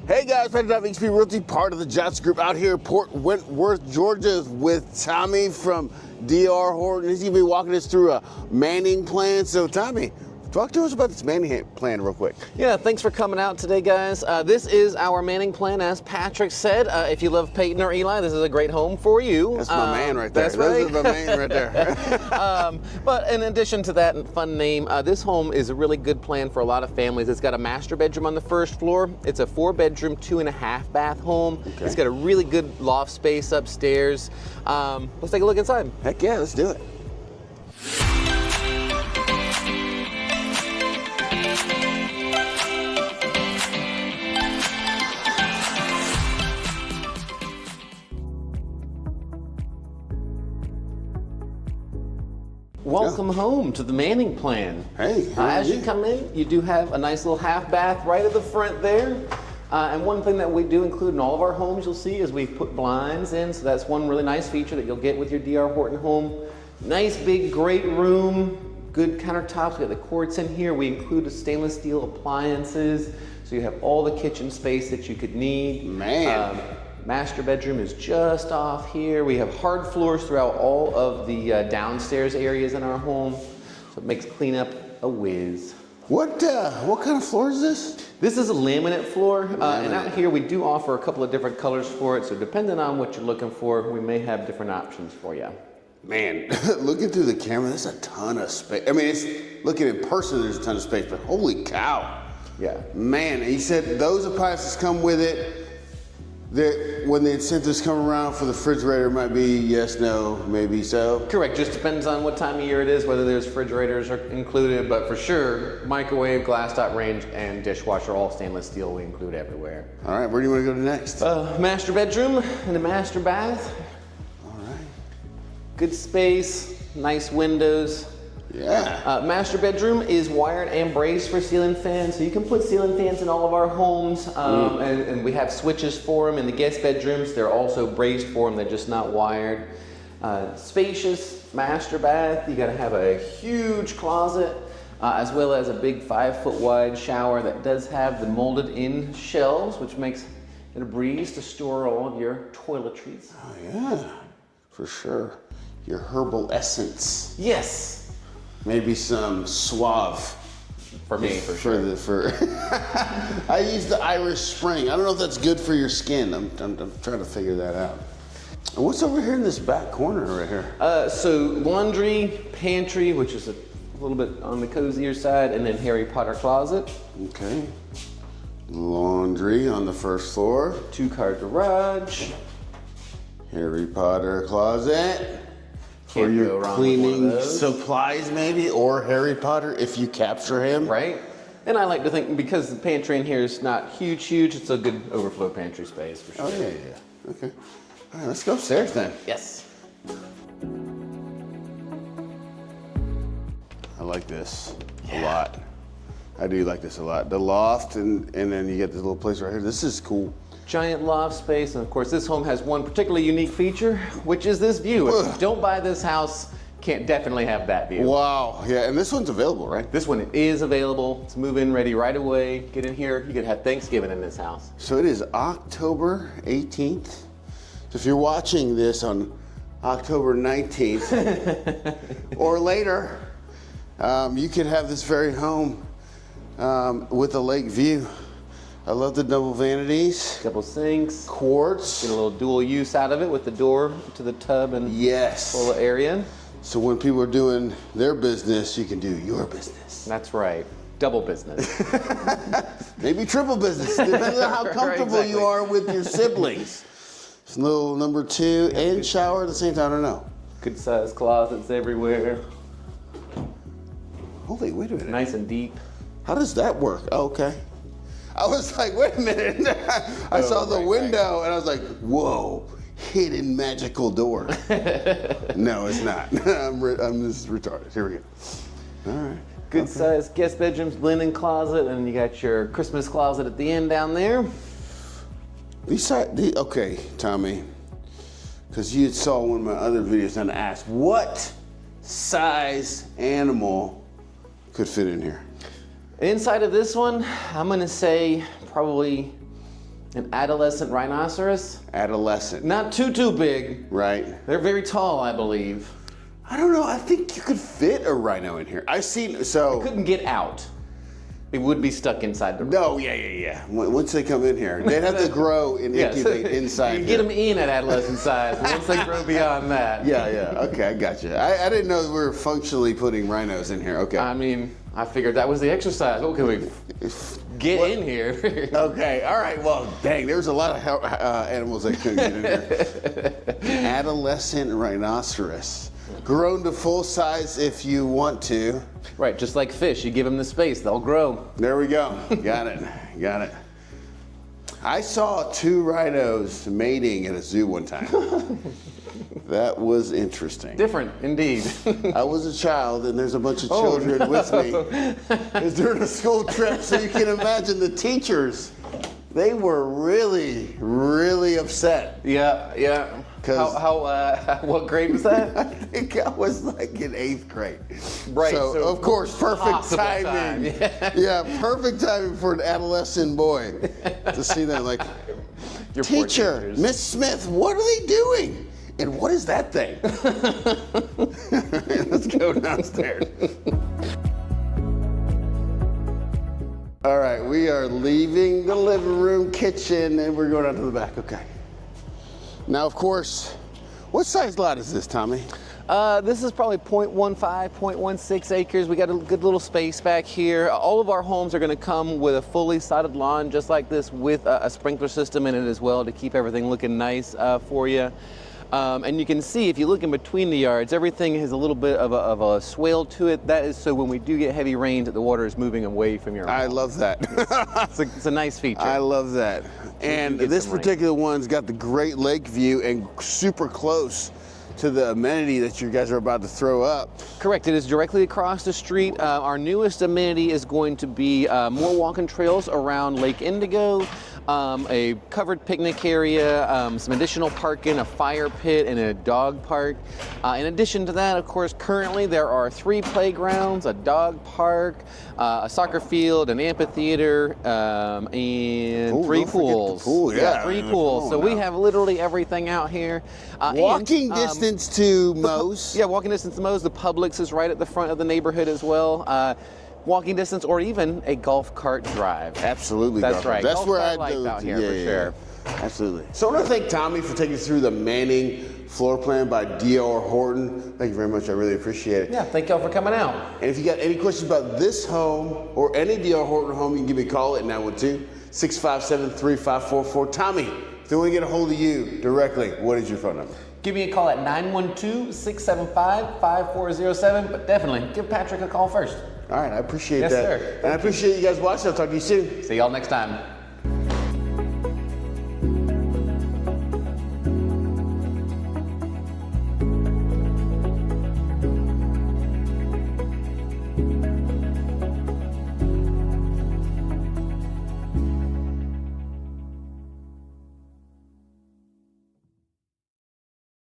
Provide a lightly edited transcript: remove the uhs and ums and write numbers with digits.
Hey guys, Pantry XP Realty, part of the Johnson Group out here in Port Wentworth, Georgia, with Tommy from DR Horton. He's gonna be walking us through a manning plan. So Tommy, talk to us about this manning plan real quick. Yeah, thanks for coming out today, guys. This is our manning plan, as Patrick said. If you love Peyton or Eli, this is a great home for you. That's my man right there. That's right. This is my man right there. But in addition to that fun name, this home is a really good plan for a lot of families. It's got a master bedroom on the first floor. It's a 4-bedroom, 2.5 bath home. Okay. It's got a really good loft space upstairs. Let's take a look inside. Heck yeah, let's do it. Welcome home to the Manning plan. Hey, as you come in, you do have a nice little half bath right at the front there. And one thing that we do include in all of our homes, you'll see, is we put blinds in. So that's one really nice feature that you'll get with your DR Horton home. Nice big great room, good countertops. We got the quartz in here. We include the stainless steel appliances. So you have all the kitchen space that you could need. Man. Master bedroom is just off here. We have hard floors throughout all of the downstairs areas in our home, so it makes cleanup a whiz. What kind of floor is this? This is a laminate floor, and out here we do offer a couple of different colors for it, so depending on what you're looking for, we may have different options for you. Man, looking through the camera, there's a ton of space. I mean, looking in person, there's a ton of space, but holy cow. Yeah. Man, he said those appliances come with it. When the incentives come around for the refrigerator, it might be yes, no, maybe so. Correct, just depends on what time of year it is, whether there's refrigerators are included, but for sure, microwave, glass top range, and dishwasher, all stainless steel, we include everywhere. All right, where do you want to go to next? Master bedroom and a master bath. All right. Good space, nice windows. Yeah. Master bedroom is wired and braced for ceiling fans, so you can put ceiling fans in all of our homes, and we have switches for them. In the guest bedrooms, they're also braced for them, they're just not wired. Spacious master bath, you gotta have a huge closet, as well as a big 5-foot wide shower that does have the molded in shelves, which makes it a breeze to store all of your toiletries. Oh yeah, for sure. Your herbal essence. Yes. Maybe some Suave. For me, for sure. I use the Irish Spring. I don't know if that's good for your skin. I'm trying to figure that out. And what's over here in this back corner right here? So laundry, pantry, which is a little bit on the cozier side, and then Harry Potter closet. Okay. Laundry on the first floor. 2-car garage. Harry Potter closet. For Can't go your wrong cleaning with one of those. supplies maybe, or Harry Potter if you capture him. Right. And I like to think, because the pantry in here is not huge, it's a good overflow pantry space for sure. Oh yeah. Okay. All right, let's go upstairs then. Yes. I like this a lot. I do like this a lot. The loft, and then you get this little place right here. This is cool. Giant loft space, and of course this home has one particularly unique feature, which is this view. If you don't buy this house, can't definitely have that view. Wow, yeah, and this one's available, right? This one is available. It's move-in ready right away. Get in here, you could have Thanksgiving in this house. So it is October 18th. So if you're watching this on October 19th or later, you could have this very home with a lake view. I love the double vanities. Couple sinks. Quartz. Get a little dual use out of it with the door to the tub and full area. So when people are doing their business, you can do your business. That's right. Double business. Maybe triple business, depending on how comfortable you are with your siblings. It's a little number 2 and shower at the same time, I don't know. Good sized closets everywhere. Holy, wait a minute. Nice and deep. How does that work? Oh, okay. I was like, wait a minute. I saw the window and I was like, whoa, hidden magical door. No, it's not. I'm just retarded. Here we go. All right. Good sized guest bedrooms, linen closet, and you got your Christmas closet at the end down there. Okay, Tommy, because you saw one of my other videos and asked, what size animal could fit in here? Inside of this one, I'm gonna say probably An adolescent rhinoceros? Adolescent. Not too big. Right. They're very tall, I believe. I don't know. I think you could fit a rhino in here. I've seen, so. Couldn't get out. It would be stuck inside the room. No, yeah. Once they come in here, they'd have to grow and incubate inside You here. get them in at adolescent size, but once they grow beyond that. Yeah. Okay, I got you. I didn't know we were functionally putting rhinos in here. Okay. I mean, I figured that was the exercise. What can we get in here? Okay, all right. Well, dang, there's a lot of animals that couldn't get in here. Adolescent rhinoceros. Grown to full size if you want to. Right, just like fish. You give them the space, they'll grow. There we go. Got it. I saw 2 rhinos mating at a zoo one time. That was interesting. Different, indeed. I was a child, and there's a bunch of children with me. It was during a school trip, so you can imagine the teachers. They were really, really upset. Yeah. What grade was I that? think I was like in 8th grade. Right. So of course, perfect timing. Yeah, perfect timing for an adolescent boy to see that. Like, Your poor teacher, teachers. Miss Smith, what are they doing? And what is that thing? Let's go downstairs. All right, we are leaving the living room, kitchen, and we're going out to the back. Okay. Now, of course, what size lot is this, Tommy? This is probably 0.15, 0.16 acres. We got a good little space back here. All of our homes are going to come with a fully sodded lawn just like this with a sprinkler system in it as well to keep everything looking nice for you. And you can see if you look in between the yards, everything has a little bit of a swale to it. That is so when we do get heavy rains that the water is moving away from your home. I love that. It's a nice feature. I love that. And this particular one's got the Great Lake view and super close to the amenity that you guys are about to throw up. Correct, it is directly across the street. Our newest amenity is going to be more walking trails around Lake Indigo, a covered picnic area, some additional parking, a fire pit, and a dog park. In addition to that, of course, currently there are 3 playgrounds, a dog park, a soccer field, an amphitheater, and 3 pools. Pool, yeah. 3 pools. So we have literally everything out here. Walking distance to Moe's. Yeah, walking distance to Moe's. The Publix is right at the front of the neighborhood as well. Walking distance or even a golf cart drive. Absolutely. That's right. That's golf where cart I life do. out here for sure. Absolutely. So I want to thank Tommy for taking us through the Manning floor plan by DR Horton. Thank you very much. I really appreciate it. Yeah, thank y'all for coming out. And if you got any questions about this home or any DR Horton home, you can give me a call at 912-657-3544. Tommy, if they want to get a hold of you directly, what is your phone number? Give me a call at 912-675-5407, but definitely give Patrick a call first. All right, I appreciate Yes, that. sir. And I appreciate you guys watching. I'll talk to you soon. See y'all next time.